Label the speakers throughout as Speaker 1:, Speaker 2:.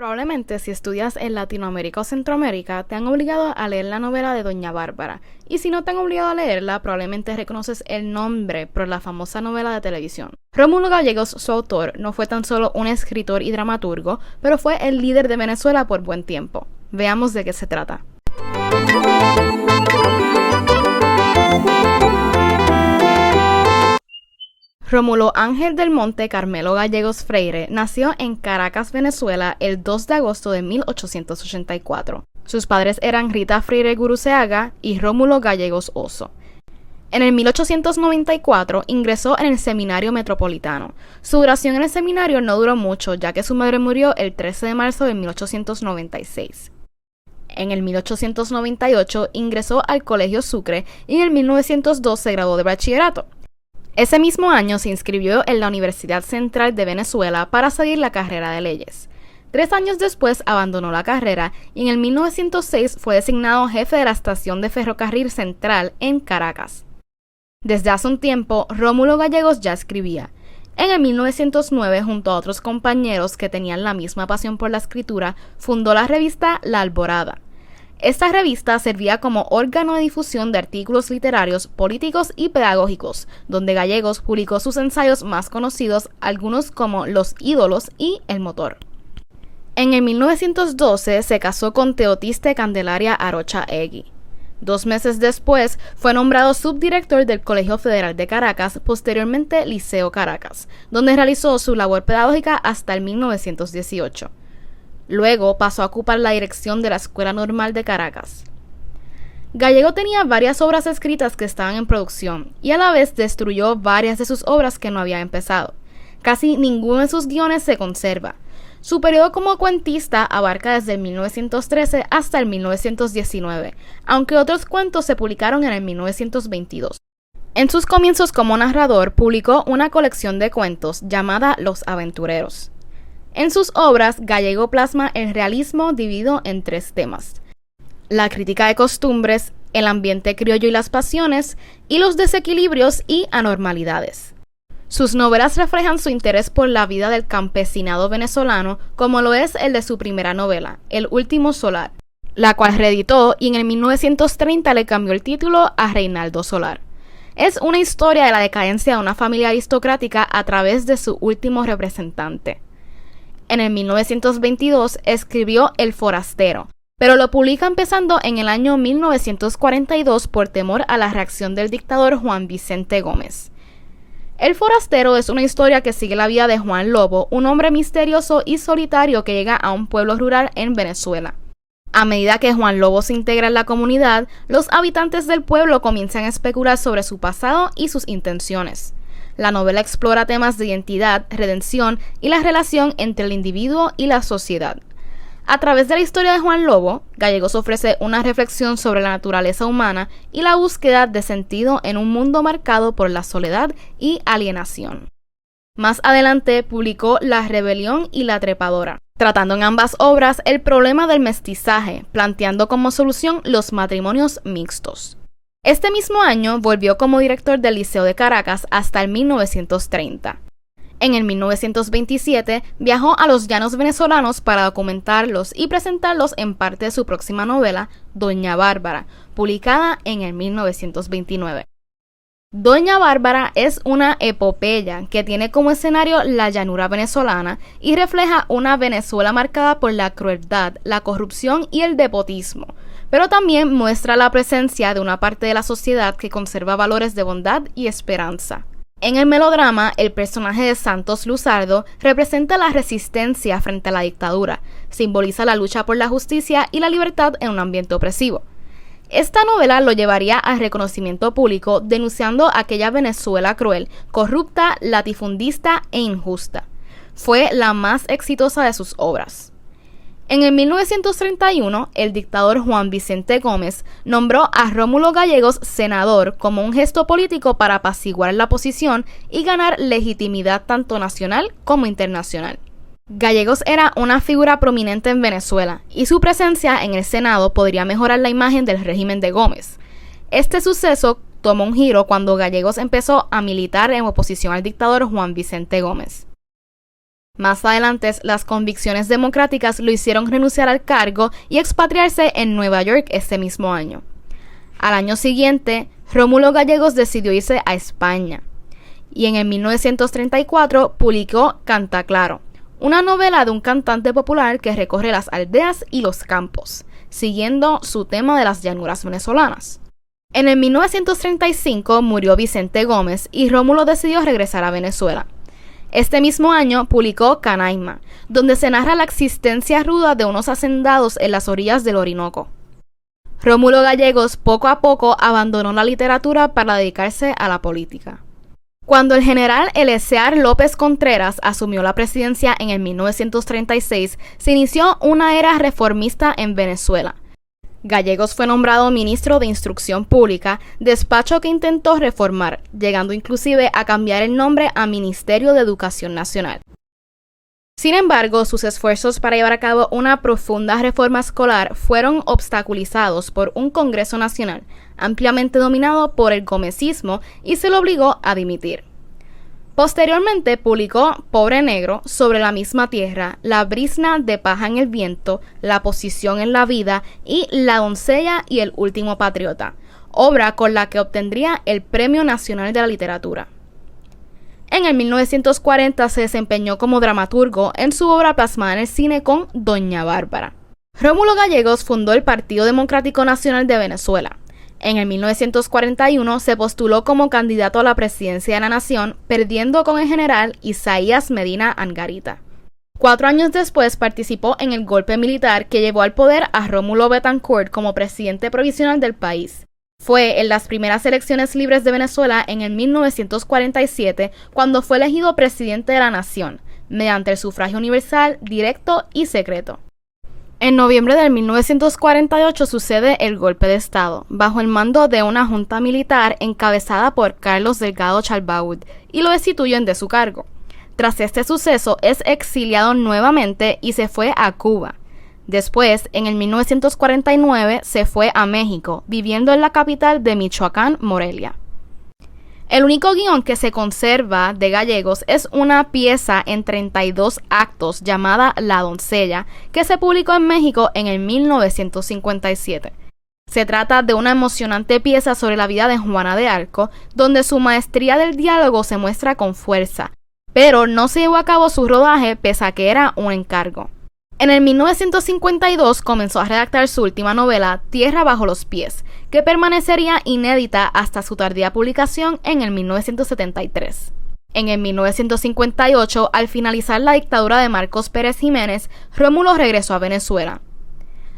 Speaker 1: Probablemente si estudias en Latinoamérica o Centroamérica te han obligado a leer la novela de Doña Bárbara, y si no te han obligado a leerla probablemente reconoces el nombre por la famosa novela de televisión. Rómulo Gallegos, su autor, no fue tan solo un escritor y dramaturgo, pero fue el líder de Venezuela por buen tiempo. Veamos de qué se trata. Rómulo Ángel del Monte Carmelo Gallegos Freire nació en Caracas, Venezuela, el 2 de agosto de 1884. Sus padres eran Rita Freire Guruceaga y Rómulo Gallegos Oso. En el 1894 ingresó en el Seminario Metropolitano. Su duración en el seminario no duró mucho, ya que su madre murió el 13 de marzo de 1896. En el 1898 ingresó al Colegio Sucre y en el 1902 se graduó de bachillerato. Ese mismo año se inscribió en la Universidad Central de Venezuela para seguir la carrera de leyes. 3 años después abandonó la carrera y en el 1906 fue designado jefe de la estación de ferrocarril central en Caracas. Desde hace un tiempo, Rómulo Gallegos ya escribía. En el 1909, junto a otros compañeros que tenían la misma pasión por la escritura, fundó la revista La Alborada. Esta revista servía como órgano de difusión de artículos literarios, políticos y pedagógicos, donde Gallegos publicó sus ensayos más conocidos, algunos como Los ídolos y El motor. En el 1912 se casó con Teotiste Candelaria Arocha Egui. 2 meses después fue nombrado subdirector del Colegio Federal de Caracas, posteriormente Liceo Caracas, donde realizó su labor pedagógica hasta el 1918. Luego pasó a ocupar la dirección de la Escuela Normal de Caracas. Gallego tenía varias obras escritas que estaban en producción y a la vez destruyó varias de sus obras que no había empezado. Casi ninguno de sus guiones se conserva. Su periodo como cuentista abarca desde el 1913 hasta el 1919, aunque otros cuentos se publicaron en el 1922. En sus comienzos como narrador publicó una colección de cuentos llamada Los Aventureros. En sus obras, Gallego plasma el realismo dividido en 3 temas: la crítica de costumbres, el ambiente criollo y las pasiones, y los desequilibrios y anormalidades. Sus novelas reflejan su interés por la vida del campesinado venezolano, como lo es el de su primera novela, El último solar, la cual reeditó y en el 1930 le cambió el título a Reinaldo Solar. Es una historia de la decadencia de una familia aristocrática a través de su último representante. En el 1922 escribió El forastero, pero lo publica empezando en el año 1942 por temor a la reacción del dictador Juan Vicente Gómez. El forastero es una historia que sigue la vida de Juan Lobo, un hombre misterioso y solitario que llega a un pueblo rural en Venezuela. A medida que Juan Lobo se integra en la comunidad, los habitantes del pueblo comienzan a especular sobre su pasado y sus intenciones. La novela explora temas de identidad, redención y la relación entre el individuo y la sociedad. A través de la historia de Juan Lobo, Gallegos ofrece una reflexión sobre la naturaleza humana y la búsqueda de sentido en un mundo marcado por la soledad y alienación. Más adelante publicó La rebelión y la trepadora, tratando en ambas obras el problema del mestizaje, planteando como solución los matrimonios mixtos. Este mismo año volvió como director del Liceo de Caracas hasta el 1930. En el 1927 viajó a los llanos venezolanos para documentarlos y presentarlos en parte de su próxima novela, Doña Bárbara, publicada en el 1929. Doña Bárbara es una epopeya que tiene como escenario la llanura venezolana y refleja una Venezuela marcada por la crueldad, la corrupción y el despotismo, pero también muestra la presencia de una parte de la sociedad que conserva valores de bondad y esperanza. En el melodrama, el personaje de Santos Luzardo representa la resistencia frente a la dictadura, simboliza la lucha por la justicia y la libertad en un ambiente opresivo. Esta novela lo llevaría al reconocimiento público, denunciando aquella Venezuela cruel, corrupta, latifundista e injusta. Fue la más exitosa de sus obras. En el 1931, el dictador Juan Vicente Gómez nombró a Rómulo Gallegos senador como un gesto político para apaciguar la oposición y ganar legitimidad tanto nacional como internacional. Gallegos era una figura prominente en Venezuela y su presencia en el Senado podría mejorar la imagen del régimen de Gómez. Este suceso tomó un giro cuando Gallegos empezó a militar en oposición al dictador Juan Vicente Gómez. Más adelante, las convicciones democráticas lo hicieron renunciar al cargo y expatriarse en Nueva York ese mismo año. Al año siguiente, Rómulo Gallegos decidió irse a España y en el 1934 publicó Canta Claro, una novela de un cantante popular que recorre las aldeas y los campos, siguiendo su tema de las llanuras venezolanas. En el 1935 murió Vicente Gómez y Rómulo decidió regresar a Venezuela. Este mismo año publicó Canaima, donde se narra la existencia ruda de unos hacendados en las orillas del Orinoco. Rómulo Gallegos poco a poco abandonó la literatura para dedicarse a la política. Cuando el general Eleazar López Contreras asumió la presidencia en el 1936, se inició una era reformista en Venezuela. Gallegos fue nombrado ministro de Instrucción Pública, despacho que intentó reformar, llegando inclusive a cambiar el nombre a Ministerio de Educación Nacional. Sin embargo, sus esfuerzos para llevar a cabo una profunda reforma escolar fueron obstaculizados por un Congreso Nacional ampliamente dominado por el gomecismo y se lo obligó a dimitir. Posteriormente publicó Pobre Negro, Sobre la misma tierra, La brizna de paja en el viento, La posición en la vida y La doncella y el último patriota, obra con la que obtendría el Premio Nacional de la Literatura. En el 1940 se desempeñó como dramaturgo en su obra plasmada en el cine con Doña Bárbara. Rómulo Gallegos fundó el Partido Democrático Nacional de Venezuela. En el 1941 se postuló como candidato a la presidencia de la nación, perdiendo con el general Isaías Medina Angarita. 4 años después participó en el golpe militar que llevó al poder a Rómulo Betancourt como presidente provisional del país. Fue en las primeras elecciones libres de Venezuela en el 1947 cuando fue elegido presidente de la nación, mediante el sufragio universal, directo y secreto. En noviembre de 1948 sucede el golpe de Estado, bajo el mando de una junta militar encabezada por Carlos Delgado Chalbaud, y lo destituyen de su cargo. Tras este suceso es exiliado nuevamente y se fue a Cuba. Después, en el 1949, se fue a México, viviendo en la capital de Michoacán, Morelia. El único guión que se conserva de Gallegos es una pieza en 32 actos llamada La doncella, que se publicó en México en el 1957. Se trata de una emocionante pieza sobre la vida de Juana de Arco, donde su maestría del diálogo se muestra con fuerza, pero no se llevó a cabo su rodaje pese a que era un encargo. En el 1952 comenzó a redactar su última novela, Tierra bajo los pies, que permanecería inédita hasta su tardía publicación en el 1973. En el 1958, al finalizar la dictadura de Marcos Pérez Jiménez, Rómulo regresó a Venezuela.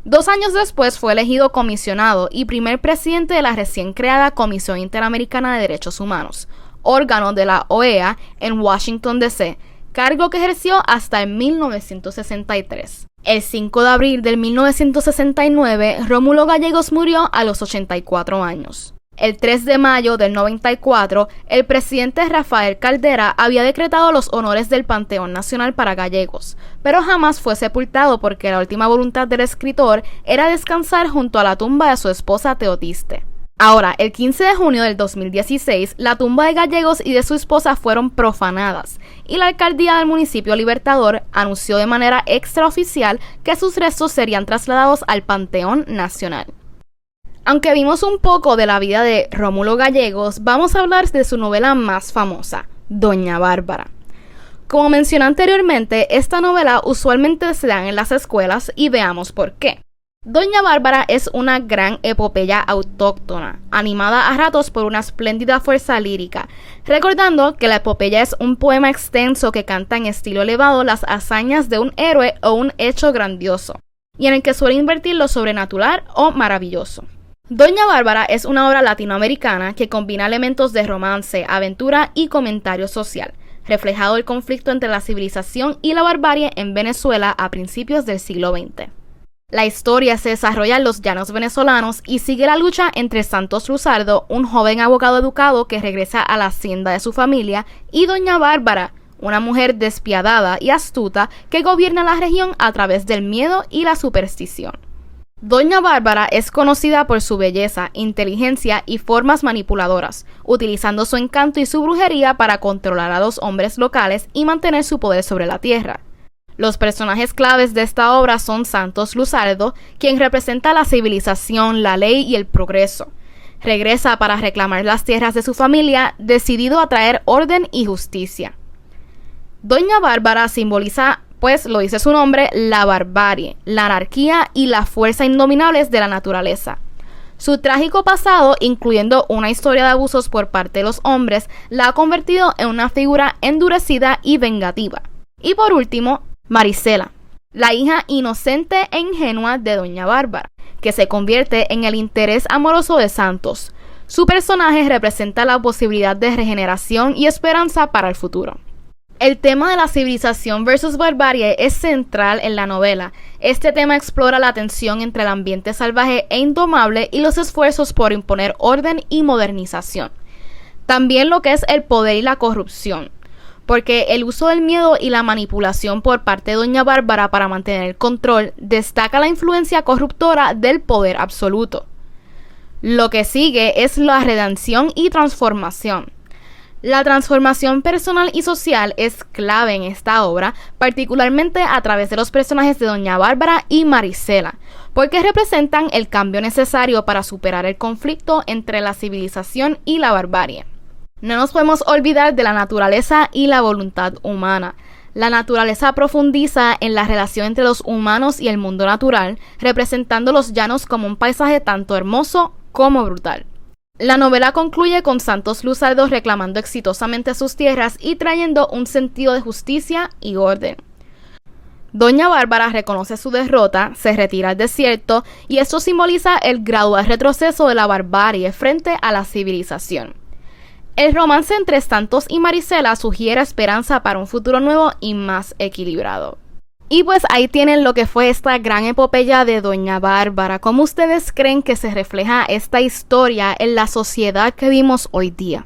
Speaker 1: 2 años después fue elegido comisionado y primer presidente de la recién creada Comisión Interamericana de Derechos Humanos, órgano de la OEA en Washington, D.C., cargo que ejerció hasta el 1963. El 5 de abril de 1969, Rómulo Gallegos murió a los 84 años. El 3 de mayo del 94, el presidente Rafael Caldera había decretado los honores del Panteón Nacional para Gallegos, pero jamás fue sepultado porque la última voluntad del escritor era descansar junto a la tumba de su esposa Teotiste. Ahora, el 15 de junio del 2016, la tumba de Gallegos y de su esposa fueron profanadas, y la alcaldía del municipio Libertador anunció de manera extraoficial que sus restos serían trasladados al Panteón Nacional. Aunque vimos un poco de la vida de Rómulo Gallegos, vamos a hablar de su novela más famosa, Doña Bárbara. Como mencioné anteriormente, esta novela usualmente se da en las escuelas y veamos por qué. Doña Bárbara es una gran epopeya autóctona, animada a ratos por una espléndida fuerza lírica, recordando que la epopeya es un poema extenso que canta en estilo elevado las hazañas de un héroe o un hecho grandioso, y en el que suele invertir lo sobrenatural o maravilloso. Doña Bárbara es una obra latinoamericana que combina elementos de romance, aventura y comentario social, reflejado el conflicto entre la civilización y la barbarie en Venezuela a principios del siglo XX. La historia se desarrolla en los llanos venezolanos y sigue la lucha entre Santos Luzardo, un joven abogado educado que regresa a la hacienda de su familia, y Doña Bárbara, una mujer despiadada y astuta que gobierna la región a través del miedo y la superstición. Doña Bárbara es conocida por su belleza, inteligencia y formas manipuladoras, utilizando su encanto y su brujería para controlar a los hombres locales y mantener su poder sobre la tierra. Los personajes claves de esta obra son Santos Luzardo, quien representa la civilización, la ley y el progreso. Regresa para reclamar las tierras de su familia, decidido a traer orden y justicia. Doña Bárbara simboliza, pues lo dice su nombre, la barbarie, la anarquía y la fuerza indominables de la naturaleza. Su trágico pasado, incluyendo una historia de abusos por parte de los hombres, la ha convertido en una figura endurecida y vengativa. Y por último, Marisela, la hija inocente e ingenua de Doña Bárbara, que se convierte en el interés amoroso de Santos. Su personaje representa la posibilidad de regeneración y esperanza para el futuro. El tema de la civilización versus barbarie es central en la novela. Este tema explora la tensión entre el ambiente salvaje e indomable y los esfuerzos por imponer orden y modernización. También lo que es el poder y la corrupción, porque el uso del miedo y la manipulación por parte de Doña Bárbara para mantener el control destaca la influencia corruptora del poder absoluto. Lo que sigue es la redención y transformación. La transformación personal y social es clave en esta obra, particularmente a través de los personajes de Doña Bárbara y Marisela, porque representan el cambio necesario para superar el conflicto entre la civilización y la barbarie. No nos podemos olvidar de la naturaleza y la voluntad humana. La naturaleza profundiza en la relación entre los humanos y el mundo natural, representando los llanos como un paisaje tanto hermoso como brutal. La novela concluye con Santos Luzardo reclamando exitosamente sus tierras y trayendo un sentido de justicia y orden. Doña Bárbara reconoce su derrota, se retira al desierto y esto simboliza el gradual retroceso de la barbarie frente a la civilización. El romance entre Santos y Marisela sugiere esperanza para un futuro nuevo y más equilibrado. Y pues ahí tienen lo que fue esta gran epopeya de Doña Bárbara. ¿Cómo ustedes creen que se refleja esta historia en la sociedad que vimos hoy día?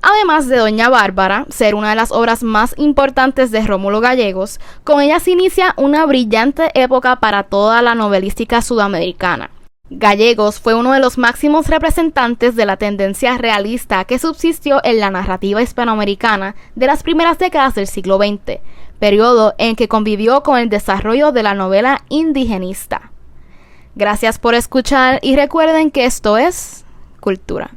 Speaker 1: Además de Doña Bárbara ser una de las obras más importantes de Rómulo Gallegos, con ella se inicia una brillante época para toda la novelística sudamericana. Gallegos fue uno de los máximos representantes de la tendencia realista que subsistió en la narrativa hispanoamericana de las primeras décadas del siglo XX, periodo en que convivió con el desarrollo de la novela indigenista. Gracias por escuchar y recuerden que esto es Cultura.